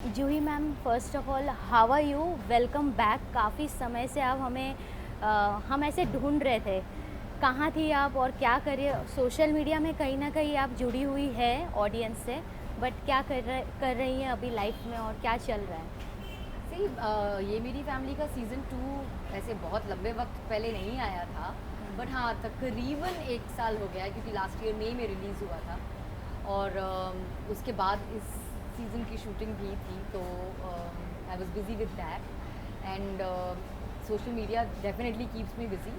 Juhi ma'am, first of all how are you? Welcome back. काफ़ी समय से आप हमें हम ऐसे ढूँढ रहे थे, कहाँ थी आप और क्या कर रही हो? सोशल मीडिया में कहीं न कहीं आप जुड़ी हुई है ऑडियंस से, बट क्या कर रही हैं अभी लाइफ़ में और क्या चल रहा है? सी ये मेरी फैमिली का सीज़न 2 ऐसे बहुत लंबे वक्त पहले नहीं आया था। बट हाँ, तकरीबन 1 साल हो गया है क्योंकि लास्ट ईयर मई में रिलीज़ हुआ था। और उसके बाद इस सीज़न की शूटिंग भी थी, तो I was busy with that. And social media definitely keeps me busy,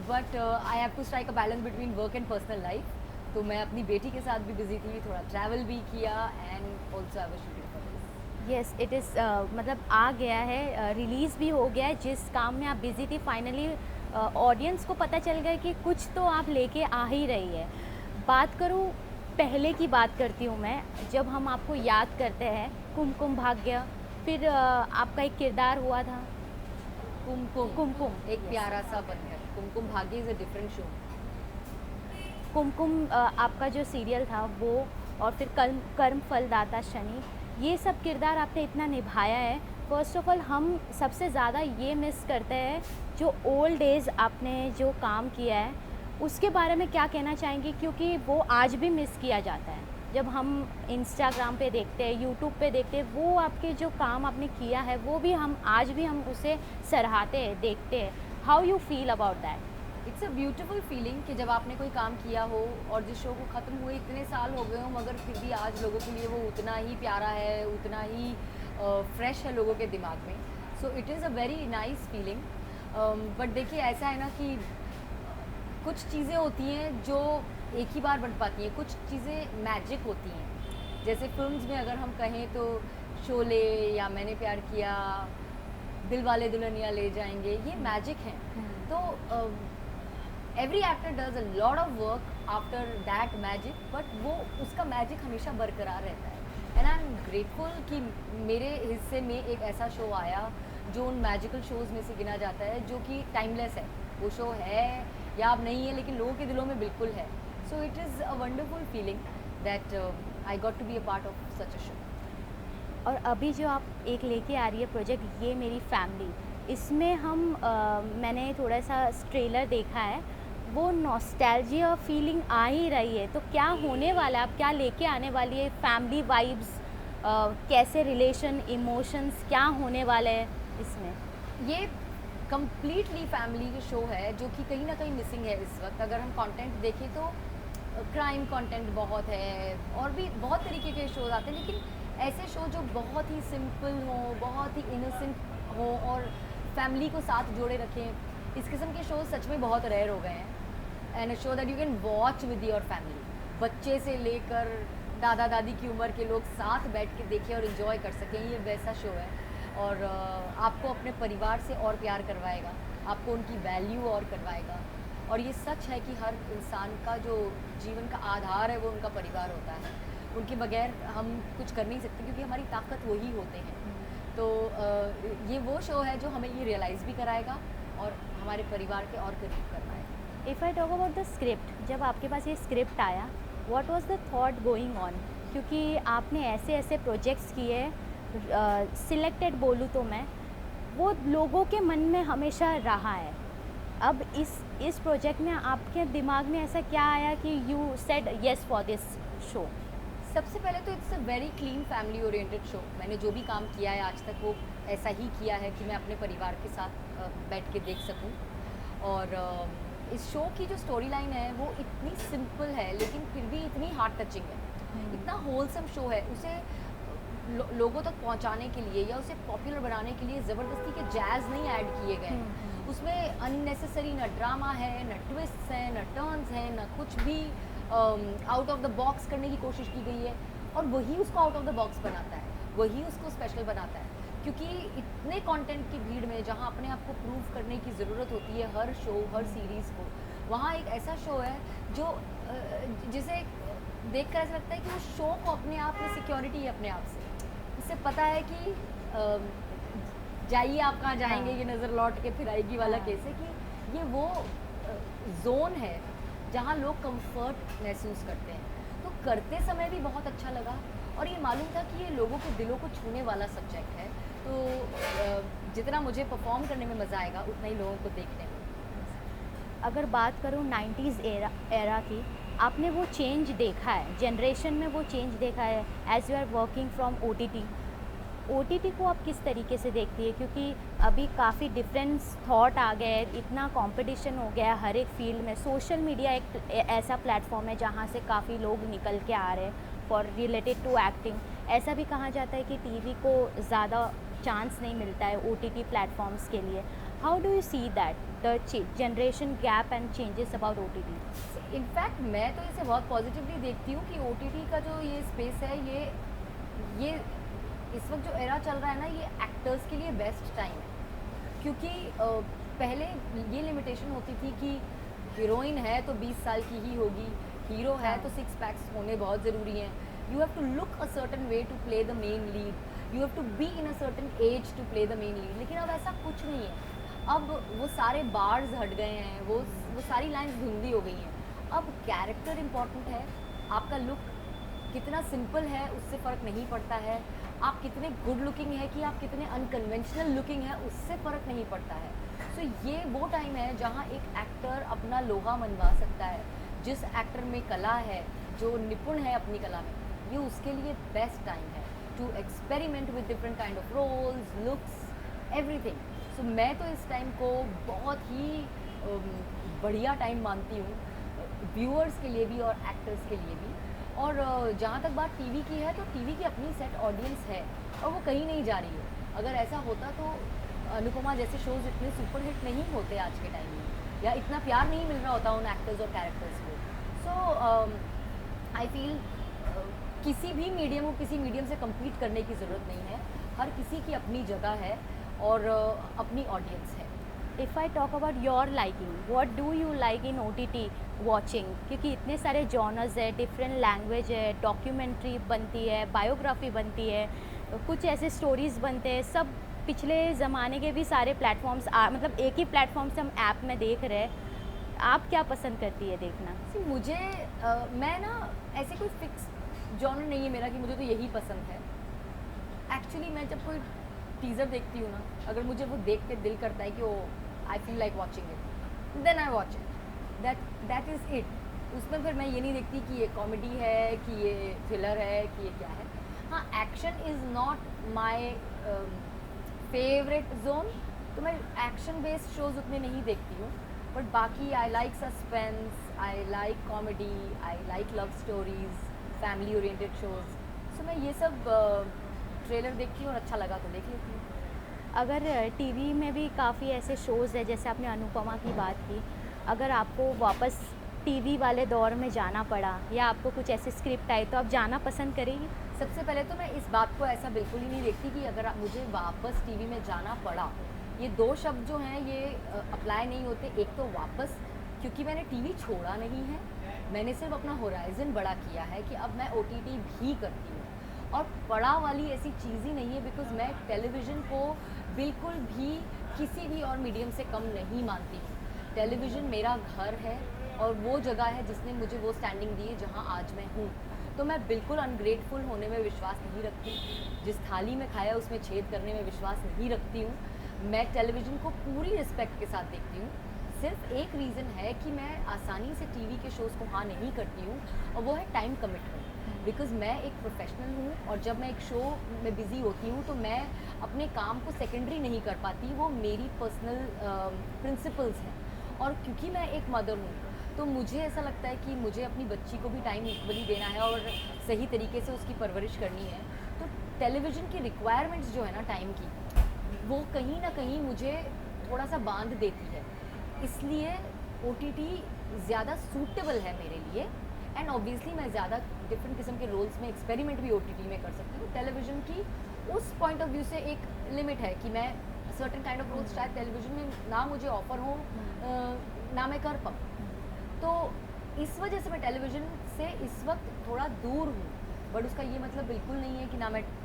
but I have to strike a balance between work and personal life. तो मैं अपनी बेटी के साथ भी बिज़ी थी, थोड़ा ट्रैवल भी किया, and also I was shooting for this. Yes, it is मतलब आ गया है, रिलीज़ भी हो गया है। जिस काम में आप बिज़ी थी, फाइनली ऑडियंस को पता चल गया कि कुछ तो आप लेके आ ही रही है। बात करूँ, पहले की बात करती हूँ मैं, जब हम आपको याद करते हैं, कुमकुम भाग्य, फिर आपका एक किरदार हुआ था कुमकुम, कुमकुम। एक यस, प्यारा सा बंधन। Kumkum Bhagya is a different show. कुमकुम आपका जो सीरियल था वो, और फिर कर्म फलदाता शनि, ये सब किरदार आपने इतना निभाया है। फ़र्स्ट ऑफ़ ऑल हम सबसे ज़्यादा ये मिस करते हैं, जो ओल्ड एज आपने जो काम किया है, उसके बारे में क्या कहना चाहेंगी? क्योंकि वो आज भी मिस किया जाता है। जब हम इंस्टाग्राम पे देखते हैं, यूट्यूब पे देखते हैं, वो आपके जो काम आपने किया है, वो भी हम आज भी हम उसे सराहते हैं, देखते हैं। How you feel about that? It's a beautiful feeling कि जब आपने कोई काम किया हो और जिस शो को ख़त्म हुए इतने साल हो गए हों, मगर फिर भी आज लोगों के लिए वो उतना ही प्यारा है, उतना ही फ्रेश है लोगों के दिमाग में। सो it is a very nice feeling. But देखिए, ऐसा है ना कि कुछ चीज़ें होती हैं जो एक ही बार बन पाती हैं, कुछ चीज़ें मैजिक होती हैं। जैसे फ़िल्म्स में अगर हम कहें तो शोले, या मैंने प्यार किया, दिलवाले दुल्हनिया ले जाएँगे, ये मैजिक हैं। तो every actor does a lot of work after that magic, but वो उसका मैजिक हमेशा बरकरार रहता है। एंड आई एम ग्रेटफुल कि मेरे हिस्से में एक ऐसा शो आया जो उन मैजिकल शोज़ में से गिना जाता है, जो कि टाइमलेस है। वो शो है या अब नहीं है, लेकिन लोगों के दिलों में बिल्कुल है। So it is a wonderful feeling that I got to be a part of such a show. और अभी जो आप एक लेके आ रही है प्रोजेक्ट, ये मेरी फैमिली, इसमें हम मैंने थोड़ा सा ट्रेलर देखा है, वो नॉस्टैल्जिया फीलिंग आ ही रही है। तो क्या होने वाला है, आप क्या लेके आने वाली है? फैमिली वाइब्स, कैसे रिलेशन, इमोशंस क्या होने वाले हैं इसमें? ये कंप्लीटली फैमिली शो है, जो कि कहीं ना कहीं मिसिंग है इस वक्त। अगर हम कंटेंट देखें तो क्राइम कंटेंट बहुत है, और भी बहुत तरीके के शोज आते हैं, लेकिन ऐसे शो जो बहुत ही सिंपल हो, बहुत ही इनोसेंट हो, और फैमिली को साथ जोड़े रखें, इस किस्म के शोज सच में बहुत रेयर हो गए हैं। And a show that you can watch with your family, बच्चे से लेकर दादा दादी की उम्र के लोग साथ बैठ के देखें और इन्जॉय कर सकें, ये वैसा शो है। और आपको अपने परिवार से और प्यार करवाएगा, आपको उनकी वैल्यू और करवाएगा। और ये सच है कि हर इंसान का जो जीवन का आधार है वो उनका परिवार होता है। उनके बगैर हम कुछ कर नहीं सकते, क्योंकि हमारी ताकत वही होते हैं। तो ये वो शो है जो हमें ये रियलाइज़ भी कराएगा और हमारे परिवार के और करीब करवाएगा। If I talk about the script, जब आपके पास ये स्क्रिप्ट आया, what was the thought going on? क्योंकि आपने ऐसे ऐसे प्रोजेक्ट्स किए, सिलेक्टेड बोलूँ तो मैं, वो लोगों के मन में हमेशा रहा है। अब इस प्रोजेक्ट में आपके दिमाग में ऐसा क्या आया कि you said yes for this show? सबसे पहले तो it's a very clean family oriented show. मैंने जो भी काम किया है आज तक, वो ऐसा ही किया है कि मैं अपने परिवार के साथ बैठ के देख सकूं। और इस शो की जो स्टोरी लाइन है वो इतनी सिंपल है, लेकिन फिर भी इतनी हार्ट टचिंग है। इतना होलसम शो है, उसे लोगों तक पहुंचाने के लिए या उसे पॉपुलर बनाने के लिए ज़बरदस्ती के जैज़ नहीं ऐड किए गए हैं। उसमें अननेसेसरी न ड्रामा है, न ट्विस्ट्स हैं, न टर्न्स हैं, न कुछ भी आउट ऑफ द बॉक्स करने की कोशिश की गई है। और वही उसको आउट ऑफ द बॉक्स बनाता है, वही उसको स्पेशल बनाता है। क्योंकि इतने कंटेंट की भीड़ में, जहाँ अपने आप को प्रूव करने की ज़रूरत होती है हर शो, हर सीरीज़ को, वहाँ एक ऐसा शो है जो जिसे देख कर ऐसा लगता है कि उस शो को अपने आप में सिक्योरिटी है अपने आप से। इससे पता है कि जाइए आप कहाँ जाएंगे, हाँ, ये नज़र लौट के फिर आएगी वाला हाँ। केस है, कि ये वो जोन है जहाँ लोग कंफर्ट महसूस करते हैं। तो करते समय भी बहुत अच्छा लगा, और ये मालूम था कि ये लोगों के दिलों को छूने वाला सब्जेक्ट है। तो जितना मुझे परफॉर्म करने में मज़ा आएगा उतना ही लोगों को देखने में। अगर बात करूँ 90s एरा की, आपने वो चेंज देखा है, जनरेशन में वो चेंज देखा है as you are working from OTT को आप किस तरीके से देखती है? क्योंकि अभी काफ़ी डिफरेंस थॉट आ गए हैं, इतना कंपटीशन हो गया है हर एक फील्ड में। सोशल मीडिया एक ऐसा प्लेटफॉर्म है जहाँ से काफ़ी लोग निकल के आ रहे हैं फॉर रिलेटेड टू एक्टिंग। ऐसा भी कहा जाता है कि टीवी को ज़्यादा चांस नहीं मिलता है ओटीटी प्लेटफॉर्म्स के लिए। How do you see that the generation gap and changes about OTT? In fact मैं तो इसे बहुत पॉजिटिवली देखती हूँ कि ओटीटी का जो ये स्पेस है, ये इस वक्त जो एरा चल रहा है ना, ये एक्टर्स के लिए बेस्ट टाइम है। क्योंकि पहले ये लिमिटेशन होती थी कि हीरोइन है तो 20 साल की ही होगी, हीरो है तो 6 पैक्स होने बहुत ज़रूरी हैं, you have to look a certain way to play the main lead, you have to be in a certain age to play the main lead. लेकिन अब ऐसा कुछ नहीं है। अब वो सारे बार्स हट गए हैं, वो सारी लाइंस धुंधली हो गई हैं। अब कैरेक्टर इम्पॉर्टेंट है, आपका लुक कितना सिंपल है उससे फ़र्क नहीं पड़ता है, आप कितने गुड लुकिंग है कि आप कितने अनकन्वेंशनल लुकिंग है उससे फ़र्क नहीं पड़ता है। सो ये वो टाइम है जहाँ एक एक्टर अपना लोहा मनवा सकता है। जिस एक्टर में कला है, जो निपुण है अपनी कला में, ये उसके लिए बेस्ट टाइम है to experiment with different kind of roles, looks, everything. So मैं तो इस टाइम को बहुत ही बढ़िया टाइम मानती हूँ, व्यूअर्स के लिए भी और एक्टर्स के लिए भी। और जहाँ तक बात टीवी की है, तो टीवी की अपनी सेट ऑडियंस है और वो कहीं नहीं जा रही है। अगर ऐसा होता तो अनुपमा जैसे शोज़ इतने सुपरहिट नहीं होते आज के टाइम में, या इतना प्यार नहीं मिल रहा होता उन एक्टर्स और कैरेक्टर्स को। सो आई फील किसी भी मीडियम को किसी मीडियम से कम्पीट करने की ज़रूरत नहीं है। हर किसी की अपनी जगह है और अपनी ऑडियंस है। If I talk about your liking, what do you like in OTT watching? क्योंकि इतने सारे जॉनर्स है, डिफरेंट लैंग्वेज है, डॉक्यूमेंट्री बनती है, बायोग्राफी बनती है, कुछ ऐसे स्टोरीज़ बनते हैं, सब पिछले ज़माने के भी सारे प्लेटफॉर्म्स मतलब एक ही प्लेटफॉर्म से हम ऐप में देख रहे हैं। आप क्या पसंद करती है देखना? मुझे मैं ना ऐसे कोई फिक्स जॉनर नहीं है मेरा कि मुझे तो यही पसंद है। एक्चुअली मैं जब कोई टीज़र देखती हूँ ना, अगर मुझे वो देख के दिल करता है कि oh I feel like watching it, then I watch it, that is it. उसमें फिर मैं ये नहीं देखती कि ये कॉमेडी है, कि ये थ्रिलर है, कि ये क्या है। हाँ, action is not my favourite zone, तो मैं एक्शन बेस्ड शोज़ उतने नहीं देखती हूँ। बट बाकी I like suspense, I like comedy, I like love stories, family oriented shows. So मैं ये सब ट्रेलर देखती हूँ और अच्छा लगा तो देख लेती हूँ। अगर टीवी में भी काफ़ी ऐसे शोज़ है, जैसे आपने अनुपमा की बात की, अगर आपको वापस टीवी वाले दौर में जाना पड़ा या आपको कुछ ऐसे स्क्रिप्ट आई तो आप जाना पसंद करेंगी? सबसे पहले तो मैं इस बात को ऐसा बिल्कुल ही नहीं देखती कि अगर मुझे वापस टीवी में जाना पड़ा, ये दो शब्द जो हैं ये अप्लाई नहीं होते। एक तो वापस, क्योंकि मैंने टीवी छोड़ा नहीं है, मैंने सिर्फ अपना होराइज़न बड़ा किया है कि अब मैं ओटीटी भी करती हूँ। और पड़ा वाली ऐसी चीज़ ही नहीं है, बिकॉज़ मैं टेलीविज़न को बिल्कुल भी किसी भी और मीडियम से कम नहीं मानती हूँ। टेलीविज़न मेरा घर है और वो जगह है जिसने मुझे वो स्टैंडिंग दी है जहाँ आज मैं हूँ। तो मैं बिल्कुल अनग्रेटफुल होने में विश्वास नहीं रखती, जिस थाली में खाया उसमें छेद करने में विश्वास नहीं रखती हूँ। मैं टेलीविज़न को पूरी रिस्पेक्ट के साथ देखती हूँ। सिर्फ एक रीज़न है कि मैं आसानी से टीवी के शोज़ को हाँ नहीं करती हूँ, और वो है टाइम कमिटमेंट। बिकॉज़ मैं एक प्रोफेशनल हूँ और जब मैं एक शो में बिज़ी होती हूँ तो मैं अपने काम को सेकेंडरी नहीं कर पाती, वो मेरी पर्सनल प्रिंसिपल्स हैं। और क्योंकि मैं एक मदर हूँ तो मुझे ऐसा लगता है कि मुझे अपनी बच्ची को भी टाइम इक्वली देना है और सही तरीके से उसकी परवरिश करनी है। तो टेलीविज़न की रिक्वायरमेंट्स जो है ना टाइम की, वो कहीं ना कहीं मुझे थोड़ा सा बांध देती है। इसलिए ओटीटी ज़्यादा सूटेबल है मेरे लिए। एंड ऑब्वियसली मैं ज़्यादा डिफरेंट किस्म के रोल्स में एक्सपेरिमेंट भी ओटीटी में कर सकती हूँ। टेलीविज़न की उस पॉइंट ऑफ व्यू से एक लिमिट है कि मैं सर्टेन काइंड ऑफ रोल्स शायद टेलीविज़न में ना मुझे ऑफ़र हो, ना मैं कर पाऊँ। तो इस वजह से मैं टेलीविज़न से इस वक्त थोड़ा दूर हूँ। बट उसका ये मतलब बिल्कुल नहीं है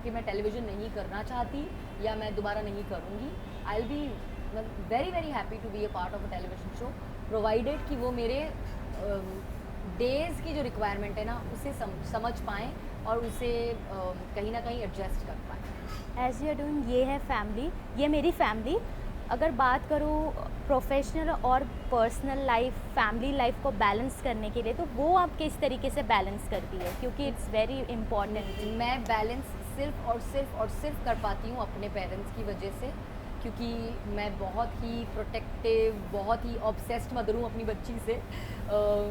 कि मैं टेलीविज़न नहीं करना चाहती या मैं दोबारा नहीं करूँगी। I will be very very happy to be a part of a television show, provided कि वो मेरे डेज़ की जो रिक्वायरमेंट है ना उसे समझ पाएँ और उसे कहीं ना कहीं एडजस्ट कर पाएँ। एज़ यू आर डूइंग, ये है फैमिली, ये मेरी फैमिली। अगर बात करूँ प्रोफेशनल और पर्सनल लाइफ, फैमिली लाइफ को बैलेंस करने के लिए, तो वो आप किस तरीके से बैलेंस करती है, क्योंकि इट्स वेरी इम्पॉर्टेंट। मैं बैलेंस सिर्फ और सिर्फ कर पाती हूँ अपने पेरेंट्स की वजह से, क्योंकि मैं बहुत ही प्रोटेक्टिव, बहुत ही ऑब्सेस्ड मदर हूँ अपनी बच्ची से।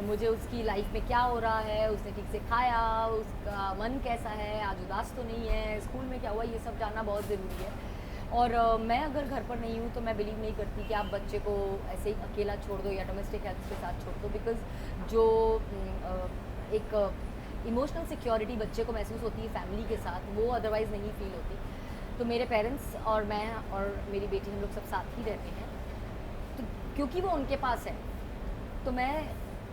मुझे उसकी लाइफ में क्या हो रहा है, उसने ठीक से खाया, उसका मन कैसा है, आज उदास तो नहीं है, स्कूल में क्या हुआ, ये सब जानना बहुत ज़रूरी है। और मैं अगर घर पर नहीं हूँ तो मैं बिलीव नहीं करती कि आप बच्चे को ऐसे ही अकेला छोड़ दो या डोमेस्टिक हेल्प के साथ छोड़ दो, बिकॉज जो एक इमोशनल सिक्योरिटी बच्चे को महसूस होती है फैमिली के साथ, वो अदरवाइज़ नहीं फील होती। तो मेरे पेरेंट्स और मैं और मेरी बेटी, हम लोग सब साथ ही रहते हैं, तो क्योंकि वो उनके पास है तो मैं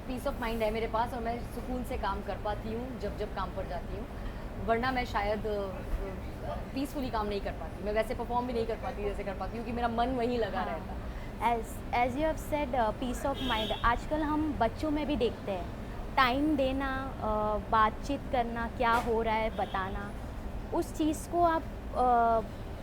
पीस ऑफ माइंड है मेरे पास, और मैं सुकून से काम कर पाती हूँ जब जब काम पर जाती हूँ। वरना मैं शायद पीसफुली काम नहीं कर पाती, मैं वैसे परफॉर्म भी नहीं कर पाती जैसे कर पाती हूँ, क्योंकि मेरा मन वहीं लगा रहता। As you have said, peace of mind आजकल हम बच्चों में भी देखते हैं, टाइम देना, बातचीत करना, क्या हो रहा है बताना, उस चीज़ को आप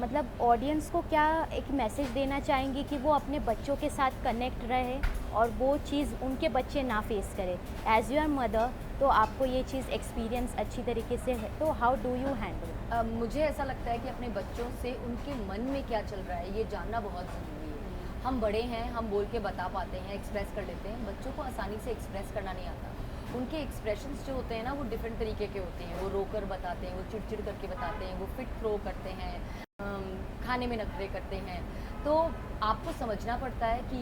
मतलब ऑडियंस को क्या एक मैसेज देना चाहेंगी कि वो अपने बच्चों के साथ कनेक्ट रहे और वो चीज़ उनके बच्चे ना फेस करें। एज यूर मदर, तो आपको ये चीज़ एक्सपीरियंस अच्छी तरीके से है, तो हाउ डू यू हैंडल? मुझे ऐसा लगता है कि अपने बच्चों से उनके मन में क्या चल रहा है ये जानना बहुत ज़रूरी है। हम बड़े हैं, हम बोल के बता पाते हैं, एक्सप्रेस कर लेते हैं, बच्चों को आसानी से एक्सप्रेस करना नहीं आता। उनके एक्सप्रेशंस जो होते हैं ना, वो डिफरेंट तरीके के होते हैं। वो रोकर बताते हैं, वो चिड़चिड़ करके बताते हैं, वो फिट थ्रो करते हैं, खाने में नखरे करते हैं। तो आपको समझना पड़ता है कि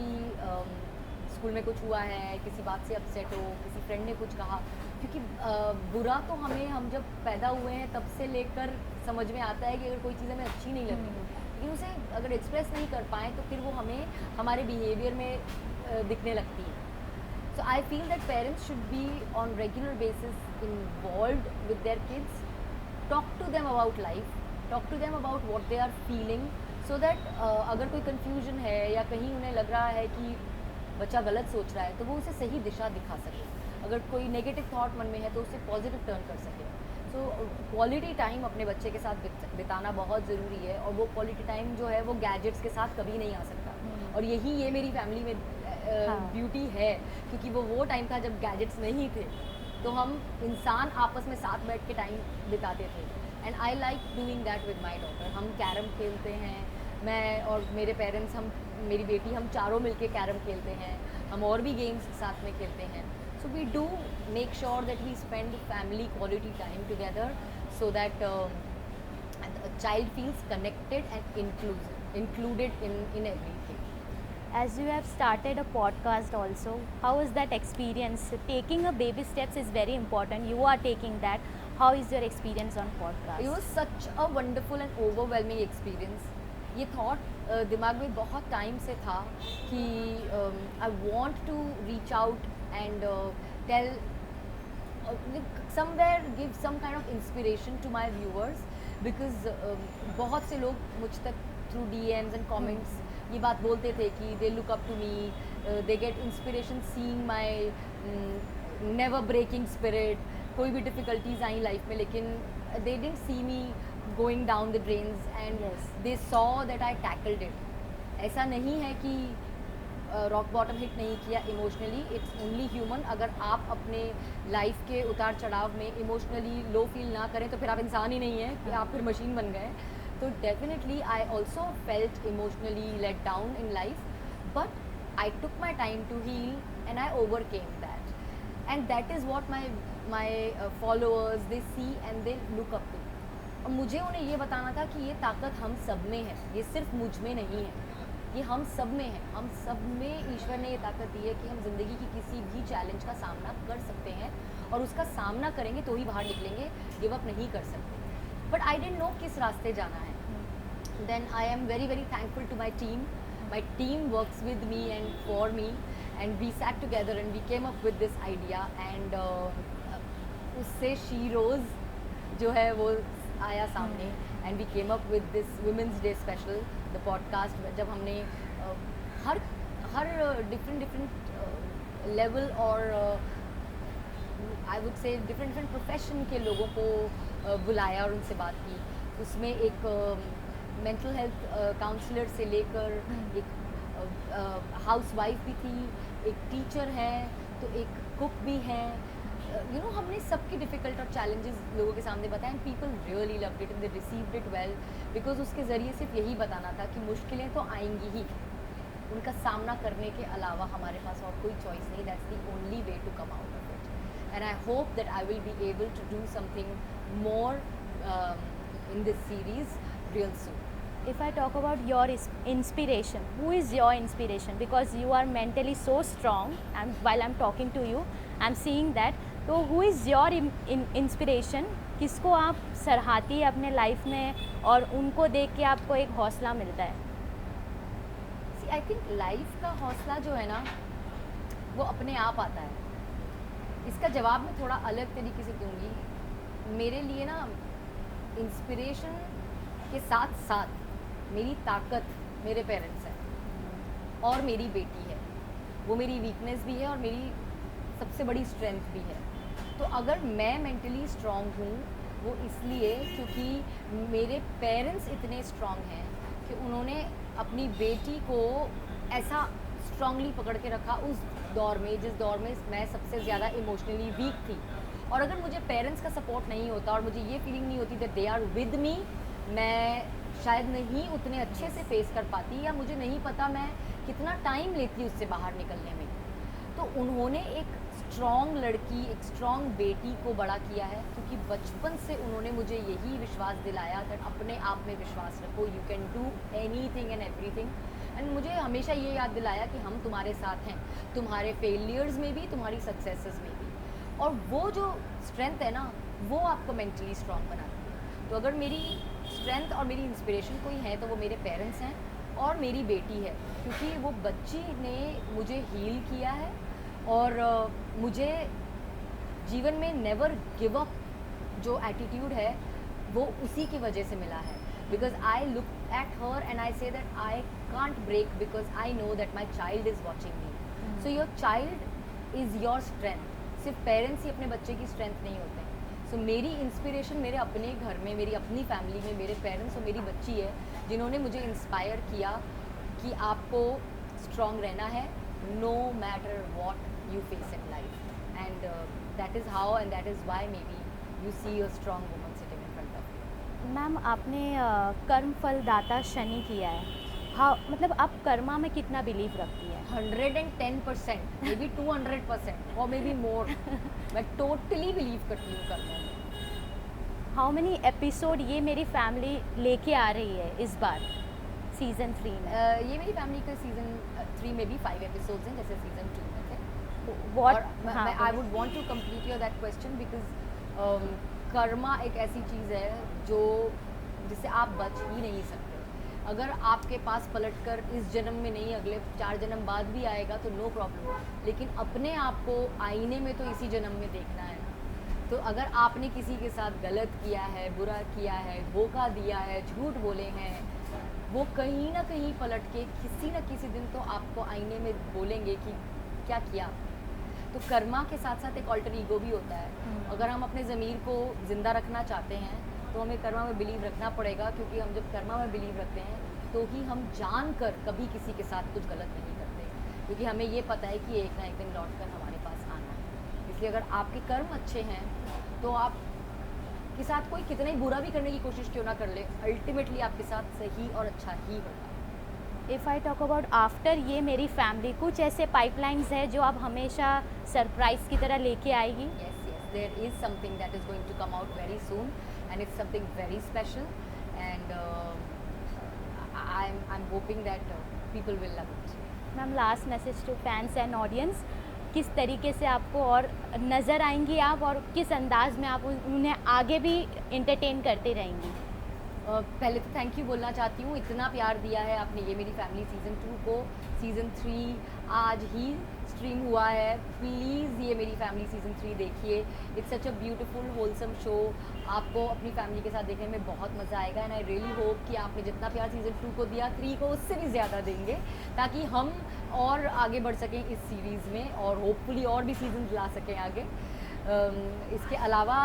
स्कूल में कुछ हुआ है, किसी बात से अपसेट हो, किसी फ्रेंड ने कुछ कहा, क्योंकि बुरा तो हम जब पैदा हुए हैं तब से लेकर समझ में आता है कि अगर कोई चीज़ हमें अच्छी नहीं लगती, लेकिन उसे अगर एक्सप्रेस नहीं कर पाएँ तो फिर वो हमें हमारे बिहेवियर में दिखने लगती है। So I feel that parents should be on regular basis involved with their kids, talk to them about life, talk to them about what they are feeling, so that अगर कोई confusion है या कहीं उन्हें लग रहा है कि बच्चा गलत सोच रहा है तो वो उसे सही दिशा दिखा सके। अगर कोई नेगेटिव थॉट मन में है तो उसे पॉजिटिव टर्न कर सके। सो क्वालिटी टाइम अपने बच्चे के साथ बिताना बहुत ज़रूरी है, और वो क्वालिटी टाइम जो है वो गैजेट्स के साथ कभी नहीं आ सकता। और यही ये मेरी फैमिली में ब्यूटी है, क्योंकि वो टाइम था जब गैजेट्स नहीं थे, तो हम इंसान आपस में साथ बैठ के टाइम बिताते थे। And I like doing that with my daughter. हम कैरम खेलते हैं, मैं और मेरे पेरेंट्स, हम मेरी बेटी, हम चारों मिलके कैरम खेलते हैं, हम और भी गेम्स साथ में खेलते हैं। So we do make sure that we spend family quality time together, so that child feels connected and included in everything. As you have started a podcast also, how is that experience? Taking a baby steps is very important. You are taking that. How is your experience on podcast? It was such a wonderful and overwhelming experience. ये thought दिमाग में बहुत time से था कि I want to reach out and tell somewhere, give some kind of inspiration to my viewers, because बहुत से लोग मुझ तक थ्रू DMs एंड कॉमेंट्स ये बात बोलते थे कि they look up to me, they get inspiration seeing my never breaking spirit. कोई भी डिफ़िकल्टीज आई लाइफ में, लेकिन they didn't see me going down the drains and they saw that I tackled it. ऐसा नहीं है कि रॉक बॉटम हिट नहीं किया इमोशनली, इट्स ओनली ह्यूमन। अगर आप अपने लाइफ के उतार चढ़ाव में इमोशनली लो फील ना करें तो फिर आप इंसान ही नहीं हैं, कि आप फिर मशीन बन गए। तो definitely I also felt emotionally let down in life, but I took my time to heal and I overcame that, and that is what my followers they see and they look up to. और मुझे उन्हें ये बताना था कि ये ताकत हम सब में है, ये सिर्फ मुझ में नहीं है, ये हम सब में है। हम सब में ईश्वर ने ये ताकत दी है कि हम ज़िंदगी की किसी भी चैलेंज का सामना कर सकते हैं, और उसका सामना करेंगे तो ही बाहर निकलेंगे, गिव अप नहीं कर सकते। बट आई डिडंट नो किस रास्ते जाना है। Then I am very very thankful to my team. My team works with me and for me, and we sat together and we came up with this idea, and उससे she rose जो है वो आया सामने, and we came up with this women's day special, the podcast, जब हमने हर different level और I would say different different profession के लोगों को बुलाया और उनसे बात की। उसमें एक मेंटल हेल्थ काउंसलर से लेकर एक हाउसवाइफ भी थी, एक टीचर है, तो एक कुक भी है। हमने सबके डिफ़िकल्ट और चैलेंजेस लोगों के सामने बताए and people really loved it and they received it well, because उसके ज़रिए सिर्फ यही बताना था कि मुश्किलें तो आएंगी ही, उनका सामना करने के अलावा हमारे पास और कोई चॉइस नहीं। That's the only way to come out of it and I hope that I will be able to do something more in this series real soon. If I talk about your inspiration, who is your inspiration? Because you are mentally so strong, and while I'm talking to you, I'm seeing that. तो who is your inspiration? किसको आप सराहती है अपने life में और उनको देख के आपको एक हौसला मिलता है? See, I think लाइफ का हौसला जो है ना, वो अपने आप आता है। इसका जवाब मैं थोड़ा अलग तरीके से दूंगी। मेरे लिए ना इंस्पिरेशन के साथ साथ मेरी ताकत मेरे पेरेंट्स हैं और मेरी बेटी है। वो मेरी वीकनेस भी है और मेरी सबसे बड़ी स्ट्रेंथ भी है। तो अगर मैं मेंटली स्ट्रांग हूँ वो इसलिए क्योंकि मेरे पेरेंट्स इतने स्ट्रांग हैं कि उन्होंने अपनी बेटी को ऐसा स्ट्रांगली पकड़ के रखा उस दौर में जिस दौर में मैं सबसे ज़्यादा इमोशनली वीक थी। और अगर मुझे पेरेंट्स का सपोर्ट नहीं होता और मुझे ये फीलिंग नहीं होती that they are with me, मैं शायद नहीं उतने अच्छे से फेस कर पाती, या मुझे नहीं पता मैं कितना टाइम लेती उससे बाहर निकलने में। तो उन्होंने एक स्ट्रॉन्ग लड़की, एक स्ट्रॉन्ग बेटी को बड़ा किया है, क्योंकि बचपन से उन्होंने मुझे यही विश्वास दिलाया कि अपने आप में विश्वास रखो, you can do anything and everything. And मुझे हमेशा ये याद दिलाया कि हम तुम्हारे साथ हैं, तुम्हारे फेलियर्स में भी, तुम्हारी सक्सेसेस में भी। और वो जो स्ट्रेंथ है ना, वो आपको मेंटली स्ट्रॉन्ग बनाती है। तो अगर मेरी स्ट्रेंथ और मेरी इंस्पिरेशन कोई है तो वो मेरे पेरेंट्स हैं और मेरी बेटी है, क्योंकि वो बच्ची ने मुझे हील किया है और मुझे जीवन में नेवर गिव अप जो एटीट्यूड है वो उसी की वजह से मिला है। Because I look at her and I say that I can't break because I know that my child is watching me. So your child is your strength. सिर्फ पेरेंट्स ही अपने बच्चे की स्ट्रेंथ नहीं होते। सो मेरी इंस्पिरेशन मेरे अपने घर में, मेरी अपनी फैमिली में मेरे पेरेंट्स और मेरी बच्ची है, जिन्होंने मुझे इंस्पायर किया कि आपको स्ट्रॉन्ग रहना है no matter what you face in life, and that is how and that is why maybe you see a strong woman sitting in front of you. Ma'am आपने कर्म फल दाता शनि किया है, हाँ मतलब आप कर्मा में कितना बिलीव रखती है? 110%, मे बी 200% और मे बी मोर। मैं टोटली बिलीव करती हूँ कर्मों में। हाउ मेनी एपिसोड ये मेरी फैमिली लेके आ रही है इस बार सीज़न 3 में? ये मेरी फैमिली का सीज़न 3 में भी 5 एपिसोड्स हैं, जैसे सीज़न 2 में थे। What? I would want to complete your that question because karma एक ऐसी चीज़ है जो जिससे आप बच ही नहीं सकते। अगर आपके पास पलटकर इस जन्म में नहीं अगले 4 जन्म बाद भी आएगा तो नो प्रॉब्लम, लेकिन अपने आप को आईने में तो इसी जन्म में देखना है ना। तो अगर आपने किसी के साथ गलत किया है, बुरा किया है, धोखा दिया है, झूठ बोले हैं, वो कहीं ना कहीं पलट के किसी न किसी दिन तो आपको आईने में बोलेंगे कि क्या किया। तो कर्मा के साथ साथ एक ऑल्टर ईगो भी होता है। अगर हम अपने ज़मीर को ज़िंदा रखना चाहते हैं तो हमें कर्मा में बिलीव रखना पड़ेगा, क्योंकि हम जब कर्मा में बिलीव रखते हैं तो ही हम जानकर कभी किसी के साथ कुछ गलत नहीं करते, क्योंकि हमें ये पता है कि एक ना एक दिन लौट कर हमारे पास आना है। इसलिए अगर आपके कर्म अच्छे हैं तो आप के साथ कोई कितना ही बुरा भी करने की कोशिश क्यों ना कर ले, अल्टीमेटली आपके साथ सही और अच्छा ही होगा। If I talk about after ये मेरी फैमिली, कुछ ऐसे पाइपलाइंस है जो आप हमेशा सरप्राइज की तरह लेके आएगी? Yes, yes, there is something that is going to come out very soon, and it's something very special, and I'm hoping that people will love it. Ma'am last message to fans and audience, किस तरीके से आपको और नज़र आएंगी आप और किस अंदाज में आप उन्हें आगे भी इंटरटेन करते रहेंगी? पहले तो थैंक यू बोलना चाहती हूँ, इतना प्यार दिया है आपने ये मेरी फैमिली सीज़न 2 को। सीज़न 3 आज ही स्ट्रीम हुआ है, प्लीज़ ये मेरी फैमिली सीज़न 3 देखिए। It's such a beautiful wholesome show, आपको अपनी फैमिली के साथ देखने में बहुत मज़ा आएगा। एंड आई रियली होप कि आपने जितना प्यार सीज़न 2 को दिया 3 को उससे भी ज़्यादा देंगे, ताकि हम और आगे बढ़ सकें इस सीरीज़ में और होपफुली और भी सीजन ला सकें आगे। इसके अलावा